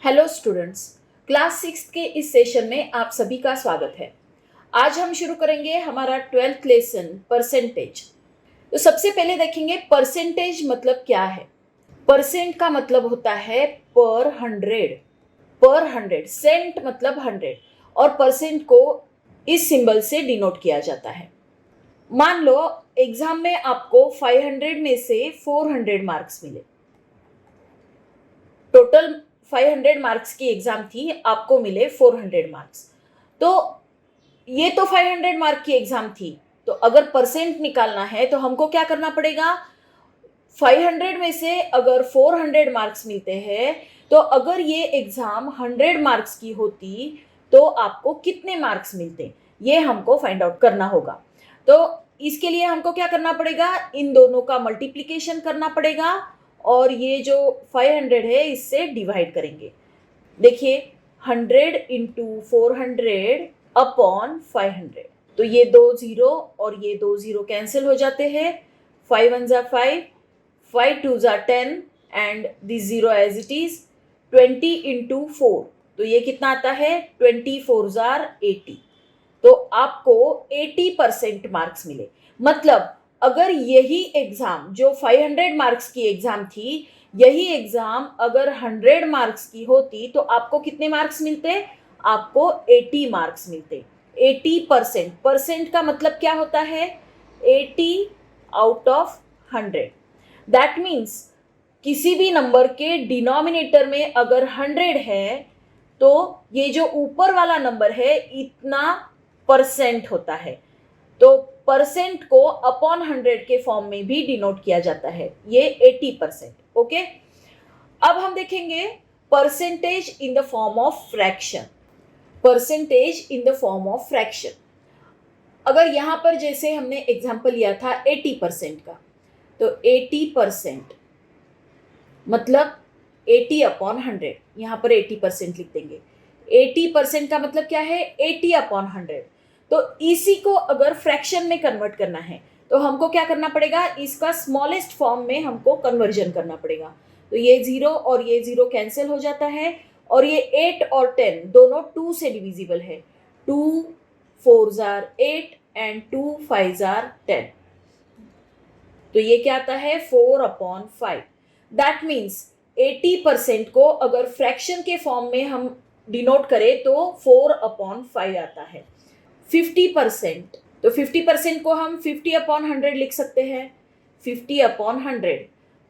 Hello students, class 6 के इस session में आप सभी का स्वागत है। आज हम शुरू करेंगे हमारा 12th लेसन परसेंटेज। तो सबसे पहले देखेंगे परसेंटेज मतलब क्या है। परसेंट का मतलब होता है पर हंड्रेड। सेंट मतलब 100 और परसेंट को इस सिंबल से डिनोट किया जाता है। मान लो एग्जाम में आपको 500 में से 400 मार्क्स मिले। टोटल 500 मार्क्स की एग्जाम थी, आपको मिले 400 मार्क्स। तो ये तो 500 मार्क की एग्जाम थी, तो अगर परसेंट निकालना है तो हमको क्या करना पड़ेगा। 500 में से अगर 400 मार्क्स मिलते हैं तो अगर ये एग्जाम 100 मार्क्स की होती तो आपको कितने मार्क्स मिलते, ये हमको फाइंड आउट करना होगा। तो इसके लिए हमको क्या करना पड़ेगा, इन दोनों का मल्टीप्लिकेशन करना पड़ेगा और ये जो 500 है इससे डिवाइड करेंगे। देखिए 100 इंटू 400 अपॉन 500, तो ये 2 जीरो और ये 2 जीरो कैंसिल हो जाते हैं। 5 1 जा 5, 5 2 जा 10 and this zero as it is. 20 into 4, तो ये कितना आता है 24 जार 80। तो आपको 80% मार्क्स मिले। मतलब अगर यही एग्जाम जो 500 मार्क्स की एग्जाम थी, यही एग्जाम अगर 100 मार्क्स की होती तो आपको कितने मार्क्स मिलते, आपको 80 मार्क्स मिलते। 80%, परसेंट का मतलब क्या होता है 80 आउट ऑफ 100। दैट मीन्स किसी भी नंबर के डिनोमिनेटर में अगर 100 है तो ये जो ऊपर वाला नंबर है इतना परसेंट होता है। तो परसेंट को अपॉन 100 के फॉर्म में भी डिनोट किया जाता है, ये 80%। ओके, अब हम देखेंगे percentage in the form of fraction. Percentage in the form of fraction, अगर यहां पर जैसे हमने एग्जांपल लिया था 80% का, तो 80% मतलब 80 अपॉन 100, यहां पर 80% लिख देंगे। 80% का मतलब क्या है 80 अपॉन 100। तो इसी को अगर फ्रैक्शन में कन्वर्ट करना है तो हमको क्या करना पड़ेगा, इसका स्मॉलेस्ट फॉर्म में हमको कन्वर्जन करना पड़ेगा। तो ये जीरो और ये जीरो कैंसिल हो जाता है और ये 8 और 10 दोनों 2 से डिविजिबल है। 2 4 जार 8 एंड 2 5 जार 10, तो ये क्या आता है 4 अपॉन 5। दैट मीन्स 80% को अगर फ्रैक्शन के फॉर्म में हम डिनोट करें तो 4 अपॉन 5 आता है। 50%, तो 50% को हम 50 अपॉन 100 लिख सकते हैं। 50 अपॉन 100,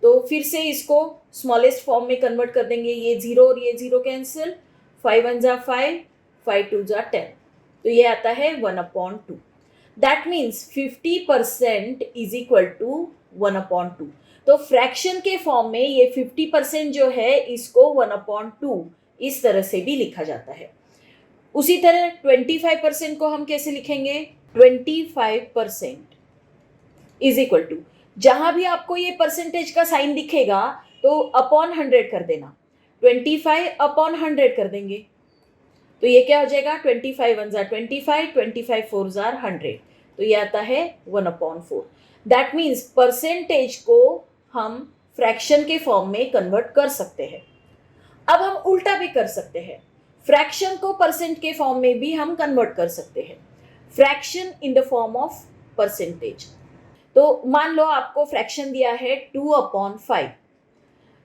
तो फिर से इसको स्मॉलेस्ट फॉर्म में कन्वर्ट कर देंगे। ये जीरो और ये जीरो कैंसिल, 5 1 जा 5, 5 2 जा 10, तो ये आता है 1 upon 2। That means 50% is equal to 1 upon 2। तो फ्रैक्शन के फॉर्म में ये 50% जो है इसको 1 अपॉन 2 इस तरह से भी लिखा जाता है। उसी तरह 25% को हम कैसे लिखेंगे, 25% इज इक्वल टू, जहां भी आपको ये परसेंटेज का साइन दिखेगा तो अपॉन 100 कर देना। 25 अपॉन 100 कर देंगे, तो ये क्या हो जाएगा 25 1 जार 25, 25 4 जार 100, तो ये आता है 1 अपॉन 4। दैट मीन्स परसेंटेज को हम फ्रैक्शन के फॉर्म में कन्वर्ट कर सकते हैं। अब हम उल्टा भी कर सकते हैं, फ्रैक्शन को परसेंट के फॉर्म में भी हम कन्वर्ट कर सकते हैं। Fraction in the form of percentage, तो मान लो आपको फ्रैक्शन दिया है 2 अपॉन 5,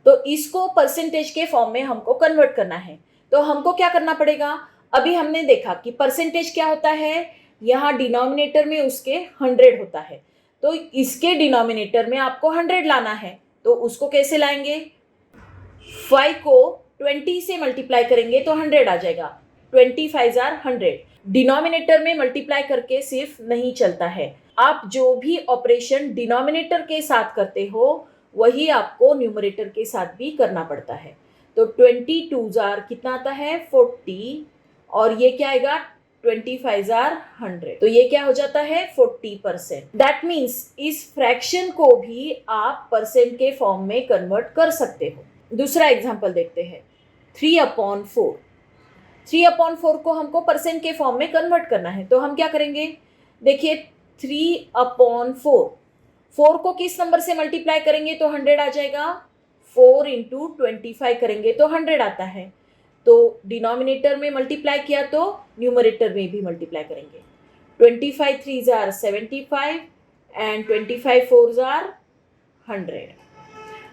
तो इसको परसेंटेज के फॉर्म में हमको कन्वर्ट करना है। तो हमको क्या करना पड़ेगा, अभी हमने देखा कि परसेंटेज क्या होता है, यहाँ डिनोमिनेटर में उसके 100 होता है, तो इसके डिनोमिनेटर में आपको 100 लाना है। तो उसको कैसे लाएंगे, 5 को 20 से मल्टीप्लाई करेंगे तो 100 आ जाएगा। 25 जार 100। डिनोमिनेटर में मल्टीप्लाई करके सिर्फ नहीं चलता है, आप जो भी ऑपरेशन डिनोमिनेटर के साथ करते हो वही आपको न्यूमरेटर के साथ भी करना पड़ता है। तो 22 जार कितना आता है 40, और ये क्या आएगा 25 जार 100, तो ये क्या हो जाता है 40%। दैट मीन्स इस फ्रैक्शन को भी आप परसेंट के फॉर्म में कन्वर्ट कर सकते हो। दूसरा एग्जांपल देखते हैं, 3 अपॉन 4। 3 अपॉन 4 को हमको परसेंट के फॉर्म में कन्वर्ट करना है, तो हम क्या करेंगे, देखिए 3 अपॉन 4, 4 को किस नंबर से मल्टीप्लाई करेंगे तो 100 आ जाएगा। 4 इंटू 25 करेंगे तो 100 आता है। तो डिनोमिनेटर में मल्टीप्लाई किया तो न्यूमरेटर में भी मल्टीप्लाई करेंगे. 25 3s are 75 and 25 4s are 100.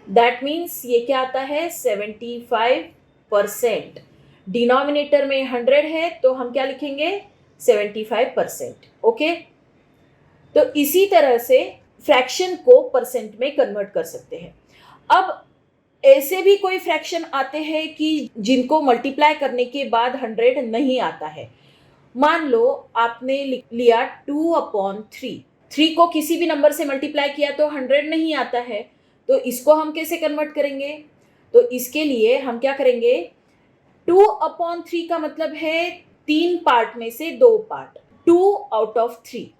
That means ये क्या आता है 75%. डिनोमिनेटर में 100 है तो हम क्या लिखेंगे 75%. ओके, तो इसी तरह से फ्रैक्शन को परसेंट में कन्वर्ट कर सकते हैं. अब ऐसे भी कोई फ्रैक्शन आते हैं कि जिनको मल्टीप्लाई करने के बाद 100 नहीं आता है. मान लो आपने लिया 2/3. 3 को किसी भी नंबर से मल्टीप्लाई किया तो 100 नहीं आता है, तो इसको हम कैसे कन्वर्ट करेंगे? तो इसके लिए हम क्या करेंगे, 2/3 का मतलब है 3 पार्ट में से 2 पार्ट, 2/3.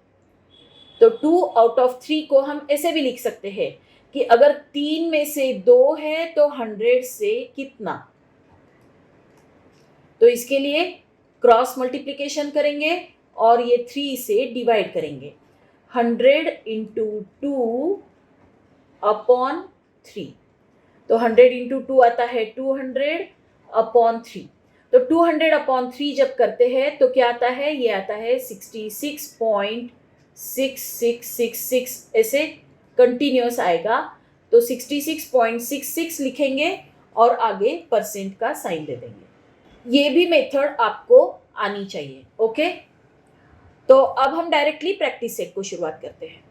तो 2/3 को हम ऐसे भी लिख सकते हैं कि अगर 3 में से 2 है तो 100 से कितना. तो इसके लिए क्रॉस मल्टीप्लिकेशन करेंगे और ये 3 से डिवाइड करेंगे. 100 इंटू 2/3. तो 100 इंटू 2 आता है 200/3. तो 200/3 जब करते हैं तो क्या आता है, ये आता है 66.6666. ऐसे कंटिन्यूस आएगा. तो 66.66 लिखेंगे और आगे परसेंट का साइन दे देंगे. ये भी मेथड आपको आनी चाहिए. ओके, तो अब हम डायरेक्टली प्रैक्टिस सेट को शुरुआत करते हैं.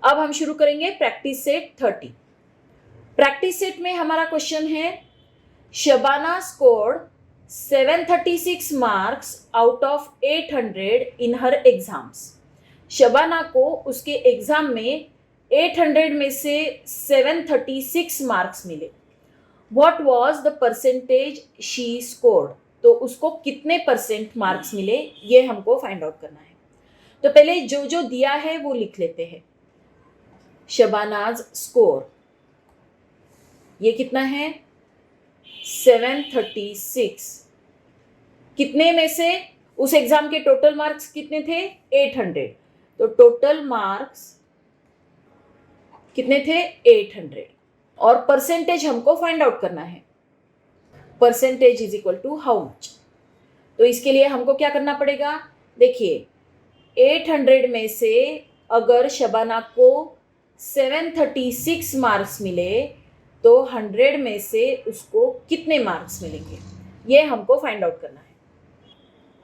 अब हम शुरू करेंगे प्रैक्टिस सेट 30. प्रैक्टिस सेट में हमारा क्वेश्चन है, Shabana scored 736 marks out of 800 in her exams. Shabana को उसके एग्जाम में 800 में से 736 मार्क्स मिले. What was the percentage she scored. तो उसको कितने परसेंट मार्क्स मिले ये हमको फाइंड आउट करना है. तो पहले जो जो दिया है वो लिख लेते हैं. शबानाज स्कोर ये कितना है 736. कितने में से, उस एग्जाम के टोटल मार्क्स कितने थे 800. तो टोटल मार्क्स कितने थे 800 और परसेंटेज हमको फाइंड आउट करना है. Percentage is equal to how much. तो इसके लिए हमको क्या करना पड़ेगा, देखिए 800 में से अगर शबाना को 736 मार्क्स मिले तो 100 में से उसको कितने मार्क्स मिलेंगे ये हमको फाइंड आउट करना है.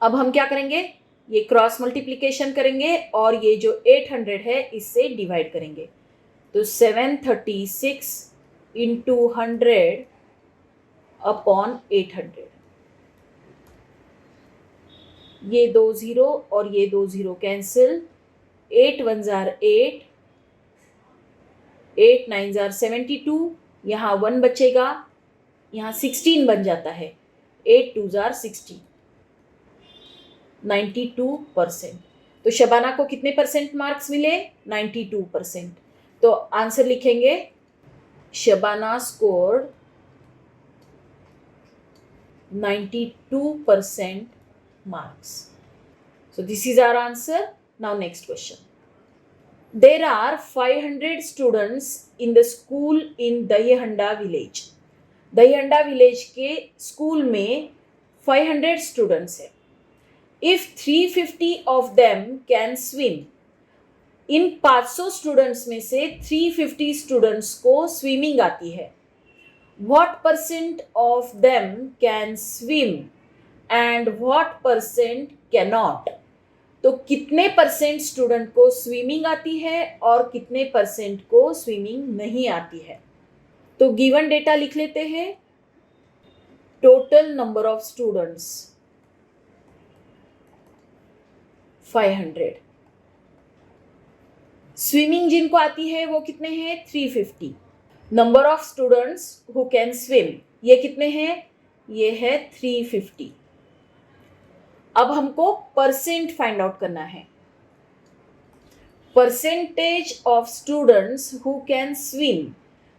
अब हम क्या करेंगे, ये क्रॉस मल्टीप्लिकेशन करेंगे और ये जो 800 है इससे डिवाइड करेंगे. तो 736 इंटू 100/800. ये 2 0 और ये 2 0 cancel. 8 1s are 8, 8 9s are 72. यहाँ 1 बचेगा, यहाँ 16 बन जाता है. 8 2s are 16. 92%. तो शबाना को कितने परसेंट मार्क्स मिले 92%. तो आंसर लिखेंगे Shabana scored 92% marks. So this is our answer. Now next question. There are 500 students in the school in Dahihanda village. Dahihanda village के स्कूल में 500 students है. If 350 of them can swim, in 500 students में से 350 students को swimming आती है. What percent of them can swim and what percent cannot. तो कितने परसेंट स्टूडेंट को स्विमिंग आती है और कितने परसेंट को स्विमिंग नहीं आती है. तो गिवन डेटा लिख लेते हैं. Total number of students 500. Swimming जिनको आती है वो कितने हैं 350. Number of students who can swim ये कितने हैं, ये है 350. अब हमको परसेंट फाइंड आउट करना है. Percentage of students who can swim.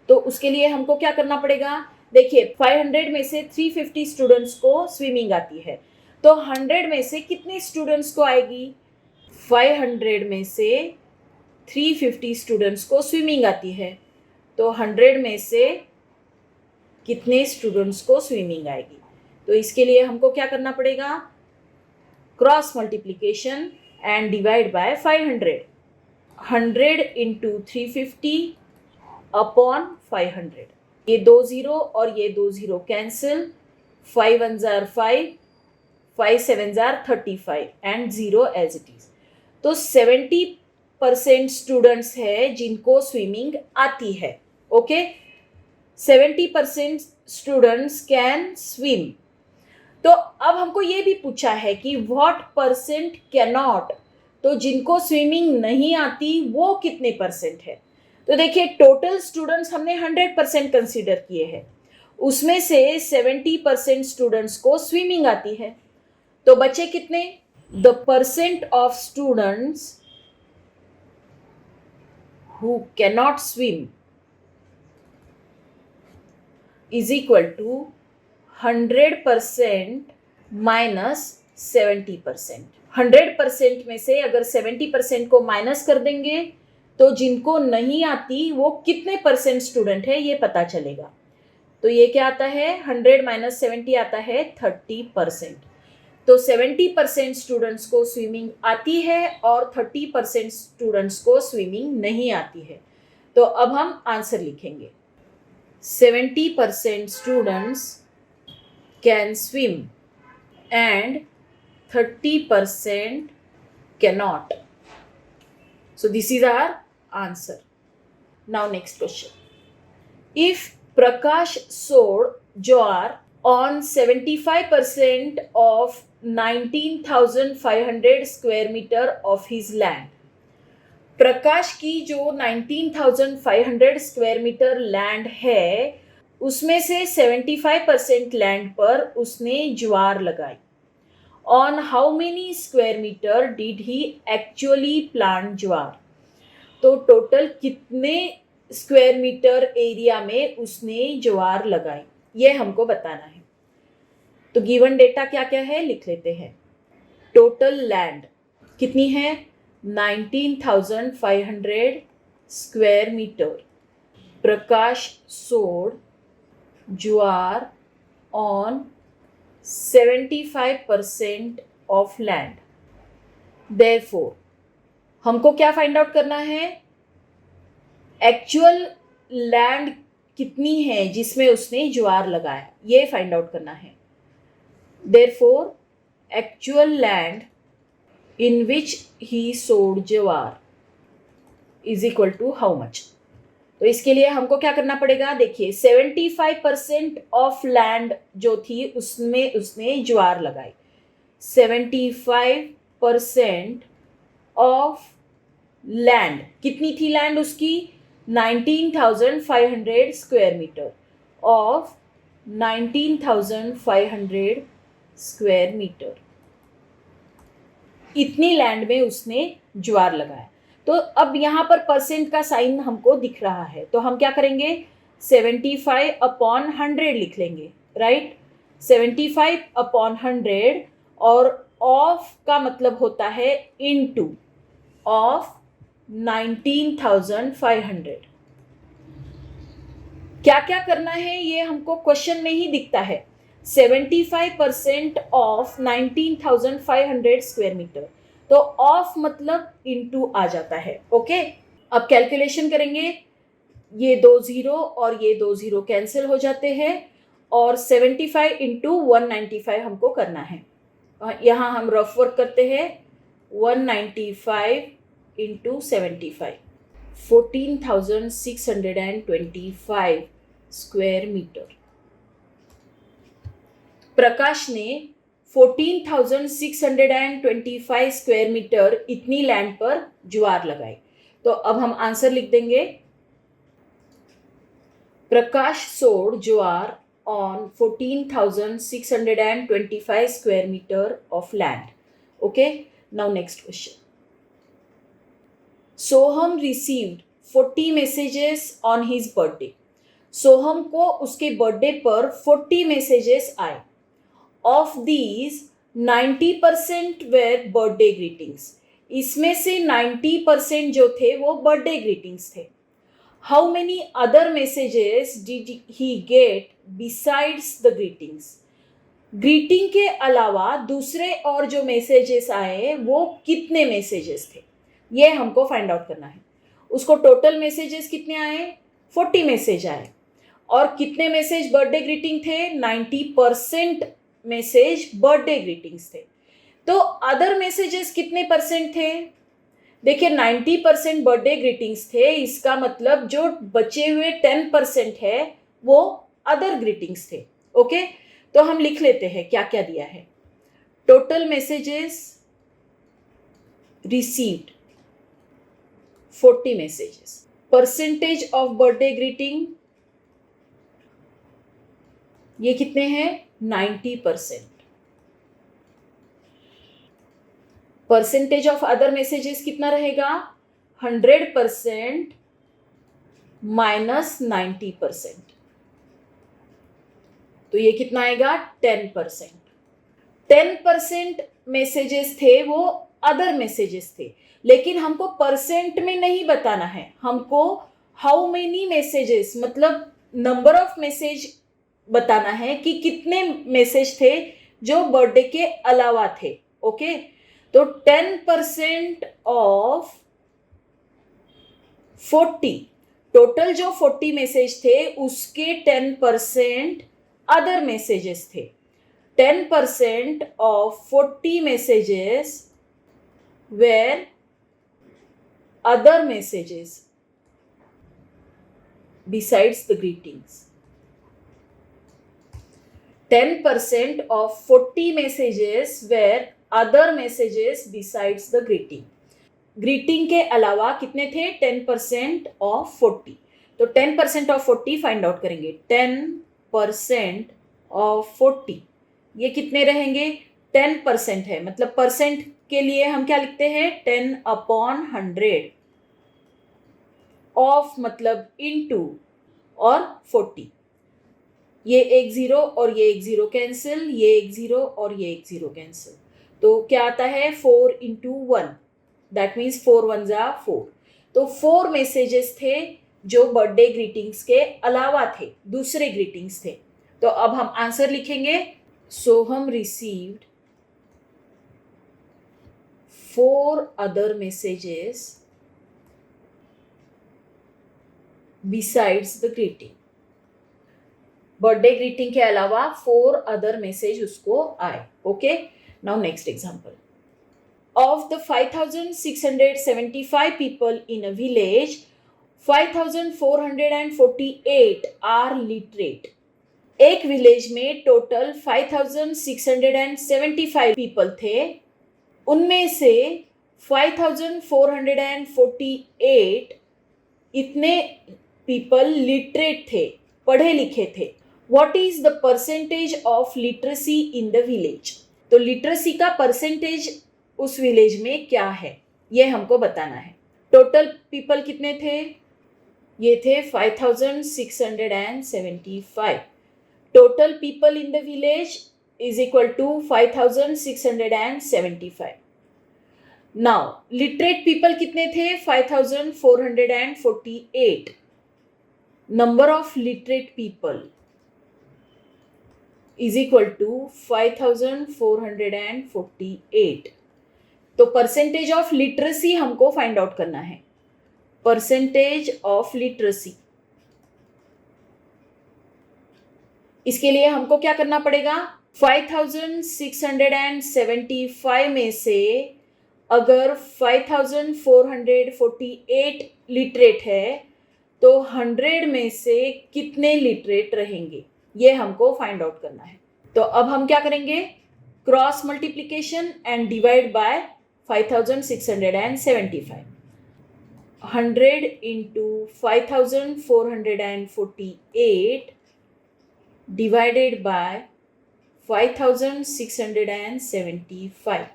तो उसके लिए हमको क्या करना पड़ेगा, देखिए 500 में से 350 स्टूडेंट्स को स्विमिंग आती है. तो 100 में से कितने स्टूडेंट्स को आएगी, 500 में से 350 स्टूडेंट्स को स्विमिंग आती है. तो 100 में से कितने स्टूडेंट्स को स्विमिंग आएगी। तो इसके लिए हमको क्या करना पड़ेगा, cross multiplication and divide by 500। 100 into 350 upon 500। ये 2 जीरो और ये 2 जीरो कैंसिल, 5 1 जार 5, 5 7 जार 35 एंड 0 एज इट इज। तो 70% स्टूडेंट्स है जिनको स्विमिंग आती है। Okay, 70% students can swim. तो अब हमको ये भी पूछा है कि व्हाट परसेंट कैन नॉट, तो जिनको स्विमिंग नहीं आती वो कितने परसेंट है। तो देखिए टोटल स्टूडेंट्स हमने 100% कंसीडर किए हैं, उसमें से 70% स्टूडेंट्स को स्विमिंग आती है। तो बचे कितने, the percent of students who can not swim is equal to 100% minus 70%। 100% में से अगर 70% को माइनस कर देंगे तो जिनको नहीं आती वो कितने परसेंट स्टूडेंट है ये पता चलेगा। तो ये क्या आता है, 100 माइनस 70 आता है 30%। तो 70% स्टूडेंट्स को स्विमिंग आती है और 30% स्टूडेंट्स को स्विमिंग नहीं आती है। तो अब हम आंसर लिखेंगे, 70% students can swim and 30% cannot. So this is our answer. Now next question. If Prakash sowed jowar on 75% of 19,500 square meter of his land, प्रकाश की जो 19,500 स्क्वायर मीटर लैंड है उसमें से 75% लैंड पर उसने ज्वार लगाई। On how many square metre did he actually plant ज्वार, तो टोटल कितने स्क्वायर मीटर एरिया में उसने ज्वार लगाई ये हमको बताना है। तो गिवन डेटा क्या क्या है लिख लेते हैं। टोटल लैंड कितनी है, 19,500 स्क्वायर मीटर। प्रकाश सोड ज्वार ऑन 75% ऑफ लैंड। देयरफॉर हमको क्या फाइंड आउट करना है, एक्चुअल लैंड कितनी है जिसमें उसने ज्वार लगाया ये फाइंड आउट करना है। Therefore actual land in which he sowed jawar is equal to how much। तो इसके लिए हमको क्या करना पड़ेगा, देखिए 75% ऑफ लैंड जो थी उसमें उसने ज्वार लगाई। 75% ऑफ लैंड, कितनी थी लैंड उसकी, 19,500 square metre of 19,500 square metre, इतनी लैंड में उसने ज्वार लगाया। तो अब यहाँ पर परसेंट का साइन हमको दिख रहा है, तो हम क्या करेंगे 75 अपॉन 100 लिख लेंगे, राइट। 75 अपॉन 100 और ऑफ का मतलब होता है इनटू ऑफ 19,500। क्या क्या करना है ये हमको क्वेश्चन में ही दिखता है। 75% ऑफ 19,500 स्क्वायर मीटर, तो ऑफ मतलब इनटू आ जाता है। ओके, अब कैलकुलेशन करेंगे, ये 2 जीरो और ये 2 जीरो कैंसिल हो जाते हैं और 75 इंटू 195 हमको करना है। यहाँ हम रफ वर्क करते हैं, 195 इंटू 75, 14,625 स्क्वायर मीटर। प्रकाश ने 14,625 स्क्वायर मीटर इतनी लैंड पर ज्वार लगाई। तो अब हम आंसर लिख देंगे, प्रकाश सोड ज्वार on 14,625 square metre of land. Okay, now next question. Soham received 40 messages on his birthday. Soham को उसके बर्थडे पर 40 मैसेजेस आए। Of these 90% were birthday greetings, इसमें से 90% जो थे वो बर्थडे ग्रीटिंग्स थे। How many other messages did he get besides the greetings, greeting के अलावा दूसरे और जो मैसेजेस आए वो कितने मैसेजेस थे, ये हमको फाइंड आउट करना है। उसको टोटल मैसेजेस कितने आए, 40 मैसेज आए, और कितने मैसेज बर्थडे ग्रीटिंग थे, 90% मैसेज बर्थडे ग्रीटिंग्स थे। तो अदर मैसेजेस कितने परसेंट थे, देखिए 90% बर्थडे ग्रीटिंग्स थे, इसका मतलब जो बचे हुए 10% है वो अदर ग्रीटिंग्स थे। ओके, तो हम लिख लेते हैं क्या क्या दिया है। Total messages received 40 messages, percentage of birthday greeting ये कितने हैं, 90%। परसेंटेज ऑफ अदर मैसेजेस कितना रहेगा, 100% माइनस 90%, तो ये कितना आएगा, 10%। 10% मैसेजेस थे वो अदर मैसेजेस थे, लेकिन हमको परसेंट में नहीं बताना है, हमको हाउ मेनी मैसेजेस मतलब नंबर ऑफ मैसेज बताना है कि कितने मैसेज थे जो बर्थडे के अलावा थे। ओके, तो 10% ऑफ 40, टोटल जो 40 मैसेज थे उसके 10% अदर मैसेजेस थे। 10% of 40 messages were other messages besides the greetings. 10% of 40 messages were other messages besides the greeting. Greeting के अलावा कितने थे, 10% ऑफ 40, तो 10% ऑफ 40 फाइंड आउट करेंगे। 10% ऑफ 40 ये कितने रहेंगे, 10% है, मतलब परसेंट के लिए हम क्या लिखते हैं, 10/100, ऑफ मतलब इनटू और 40, ये एक जीरो और ये एक जीरो कैंसिल, ये एक जीरो और ये एक जीरो कैंसिल, तो क्या आता है 4 into 1, दैट मीन्स 4 1 जा 4। तो 4 मैसेजेस थे जो बर्थडे ग्रीटिंग्स के अलावा थे, दूसरे ग्रीटिंग्स थे। तो अब हम आंसर लिखेंगे, Soham received 4 other messages besides the greeting. Birthday greeting के अलावा 4 अदर मैसेज उसको आए। Okay, now next example. Of the 5,675 people in a village, 5,448 are literate. एक विलेज में टोटल 5,675 पीपल थे, उनमें से 5,448 इतने पीपल लिटरेट थे, पढ़े लिखे थे। What is the percentage of literacy in the village? तो लिटरेसी का परसेंटेज उस विलेज में क्या है, ये हमको बताना है। टोटल पीपल कितने थे, ये थे 5,675। Total people in the village is equal to 5,675। Now literate people कितने थे, 5,448। Number of literate people is equal to 5,448। तो परसेंटेज ऑफ लिटरेसी हमको फाइंड आउट करना है। परसेंटेज ऑफ लिटरेसी, इसके लिए हमको क्या करना पड़ेगा, 5,675 में से अगर 5,448 लिटरेट है तो 100 में से कितने लिटरेट रहेंगे, ये हमको फाइंड आउट करना है। तो अब हम क्या करेंगे, cross multiplication and divide bye 5,675। 100 into 5,448 divided by 5,675।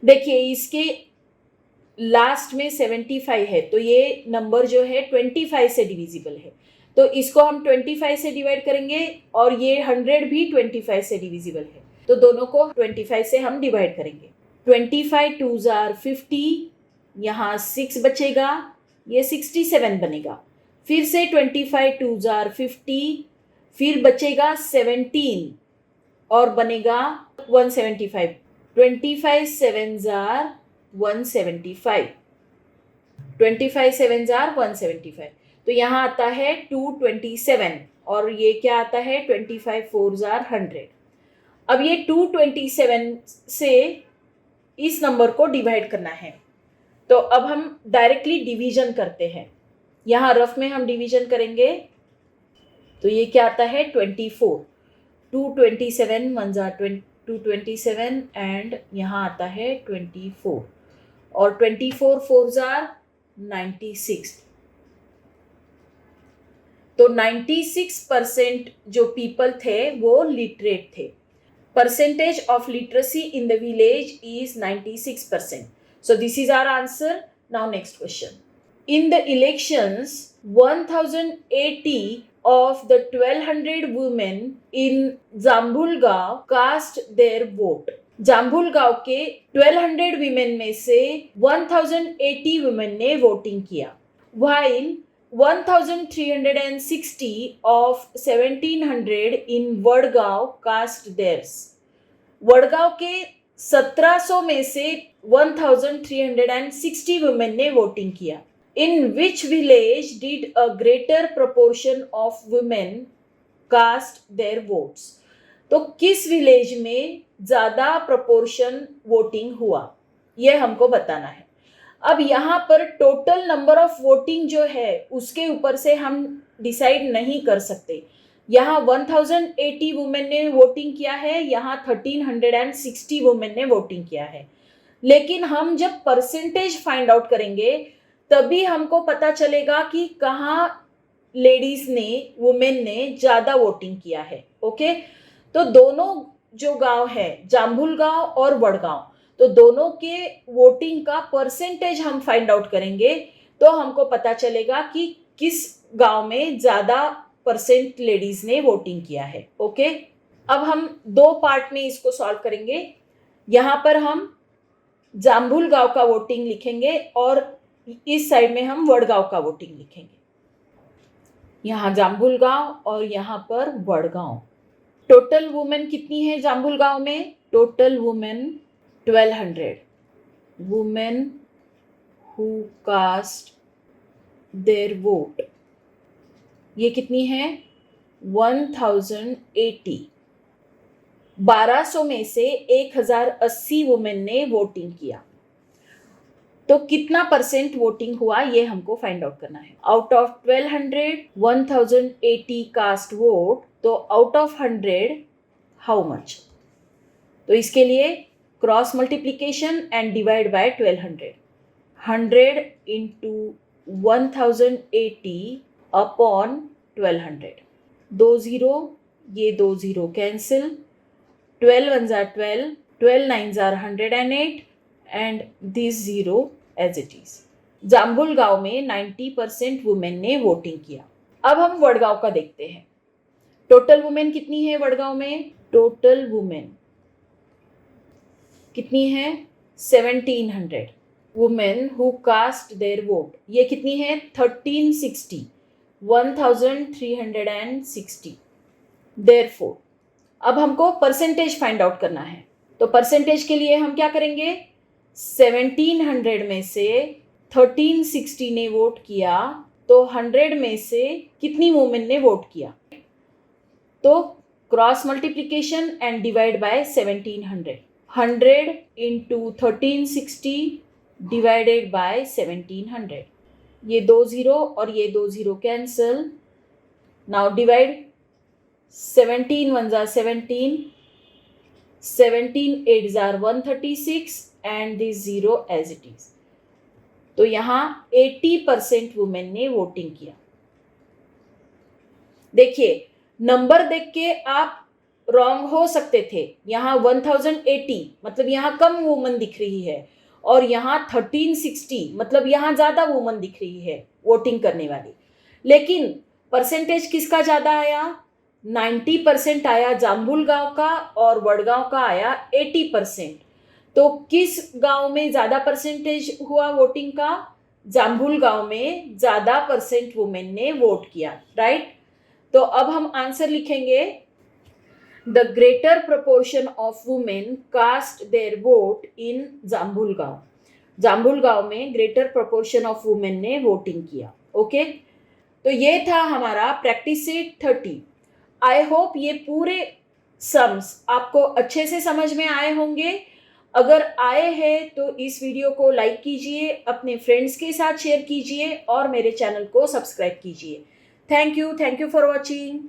देखिए इसके लास्ट में 75 है, तो ये नंबर जो है 25 से डिविजिबल है, तो इसको हम 25 से डिवाइड करेंगे, और ये 100 भी 25 से डिविजिबल है, तो दोनों को 25 से हम डिवाइड करेंगे। 25 2s are 50, यहाँ 6 बचेगा, ये 67 बनेगा। फिर से 25 2s are 50, फिर बचेगा 17 और बनेगा 175। 25 sevens are 175। 25 sevens are 175। तो यहाँ आता है 227 और ये क्या आता है 25 fours are 100। अब ये 227 से इस नंबर को डिवाइड करना है, तो अब हम डायरेक्टली डिवीजन करते हैं। यहाँ रफ में हम डिवीजन करेंगे तो ये क्या आता है 24। 227 1 जार 227 एंड यहाँ आता है 24 और 24 4 जार 96। तो 96% जो पीपल थे वो लिटरेट थे। Percentage of literacy in the village is 96%. So this is our answer. Now next question. In the elections, 1080 of the 1200 women in Jambulgaon cast their vote. जाम्बुलगांव के 1200 women में से 1080 women ने voting किया, while 1360 of 1700 in Wadgaon cast theirs. Wadgaon के 1700 में से 1360 women ने voting किया. In which village did a greater proportion of women cast their votes? तो किस विलेज में ज्यादा प्रोपोर्शन वोटिंग हुआ, यह हमको बताना है. अब यहाँ पर टोटल नंबर ऑफ वोटिंग जो है उसके ऊपर से हम डिसाइड नहीं कर सकते. यहाँ 1080 वुमेन ने वोटिंग किया है, यहाँ 1360 वुमेन ने वोटिंग किया है, लेकिन हम जब परसेंटेज फाइंड आउट करेंगे तभी हमको पता चलेगा कि कहाँ लेडीज ने वुमेन ने ज्यादा वोटिंग किया है. ओके, तो दोनों जो गांव है जाम्बुलगांव और वडगांव, तो दोनों के वोटिंग का परसेंटेज हम फाइंड आउट करेंगे तो हमको पता चलेगा कि किस गांव में ज्यादा परसेंट लेडीज ने वोटिंग किया है. ओके, अब हम दो पार्ट में इसको सॉल्व करेंगे. यहाँ पर हम जाम्बुलगांव का वोटिंग लिखेंगे और इस साइड में हम वडगांव का वोटिंग लिखेंगे. यहाँ जाम्बुलगांव और यहाँ पर वडगांव. टोटल वुमेन कितनी है जाम्बुलगांव में? Total women 1200. Women who cast their vote, ये कितनी है? 1080. 1200 में से 1080 वुमेन ने वोटिंग किया, तो कितना परसेंट वोटिंग हुआ ये हमको फाइंड आउट करना है. आउट ऑफ 1200 1080 कास्ट वोट, तो आउट ऑफ 100 हाउ मच? तो इसके लिए cross multiplication and divide by 1200. 100 into 1080 upon 1200. 2 0, ये 2 0 कैंसिल. 12 1 जार 12, 12 9 जार 108 and this 0 as it is. Jambulgaon में 90% वुमेन ने वोटिंग किया. अब हम वडगांव का देखते हैं. टोटल वुमेन कितनी है वडगांव में? टोटल वुमेन कितनी है? 1700. Women who cast their vote, ये कितनी है? 1360. 1360. देयरफॉर अब हमको परसेंटेज फाइंड आउट करना है, तो परसेंटेज के लिए हम क्या करेंगे? 1700 में से 1360 ने वोट किया, तो 100 में से कितनी वुमेन ने वोट किया? तो cross multiplication and divide by 1700. 100 into 1360 divided by 1700. ये 2 0 और ये 2 0 कैंसिल. Now divide. 17 1 जार 17, 17 8 जार 136 and this 0 as it is. तो यहाँ 80% वुमेन ने वोटिंग किया. देखिए, नंबर देख के आप रॉन्ग हो सकते थे. यहाँ 1080 मतलब यहाँ कम वुमन दिख रही है, और यहाँ 1360 मतलब यहाँ ज्यादा वुमन दिख रही है वोटिंग करने वाली. लेकिन परसेंटेज किसका ज्यादा आया? 90% आया जाम्बुलगांव का और वडगांव का आया 80%. तो किस गांव में ज्यादा परसेंटेज हुआ वोटिंग का? जाम्बुलगांव में ज्यादा परसेंट वुमेन ने वोट किया. राइट. तो अब हम आंसर लिखेंगे, the greater proportion of women cast their vote in Jambulgaon. Jambulgaon में ग्रेटर प्रपोर्शन ऑफ वुमेन ने वोटिंग किया। ओके, तो ये था हमारा प्रैक्टिस सीट 30। आई होप ये पूरे सम्स आपको अच्छे से समझ में आए होंगे। अगर आए हैं तो इस वीडियो को लाइक कीजिए, अपने फ्रेंड्स के साथ शेयर कीजिए और मेरे चैनल को सब्सक्राइब कीजिए। Thank you for watching.